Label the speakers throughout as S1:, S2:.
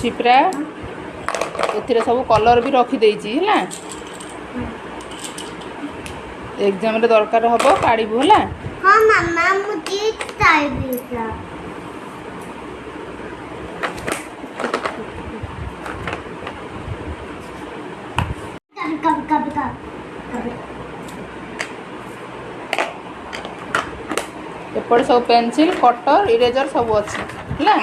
S1: शिप्रा ए सब कलर भी रखीदे है एग्जाम रे दरकार हम काढ़ू है।
S2: हाँ मामा मुझे चाहिए
S1: एपट सब पेंसिल कटर इरेजर सब अच्छी है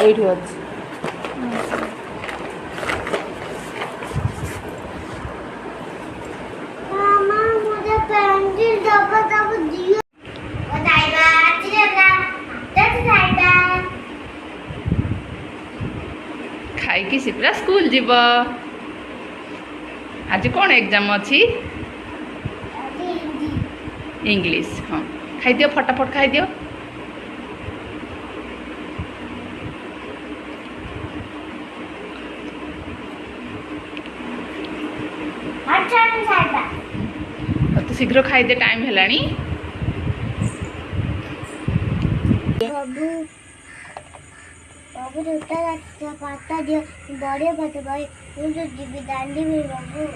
S1: ये अच्छी
S2: मामा मुझे पेंसिल डब्बा तब दियो बताइबा चिरला बताइबा
S1: खाई कि शिप्रा स्कूल जीव आज कौन एग्जाम अच्छी इंग्लिश हाँ खाई दियो फटाफट खाई दियो तो शीघ्र खाई दे टाइम हेलानी
S2: बाबू बाबू छोटा पाता दियो बड़े बात भाई तू जो जीवी दांडी में बाबू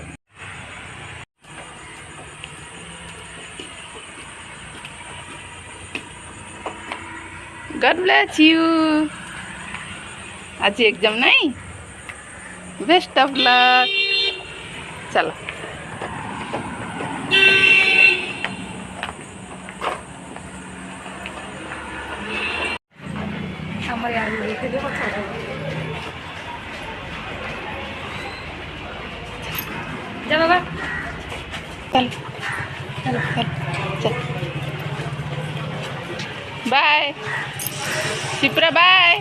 S1: God bless you आज एग्जाम नहीं बेस्ट ऑफ लक चलो जा बाबा चल चल चल चल बाय शिप्रा बाय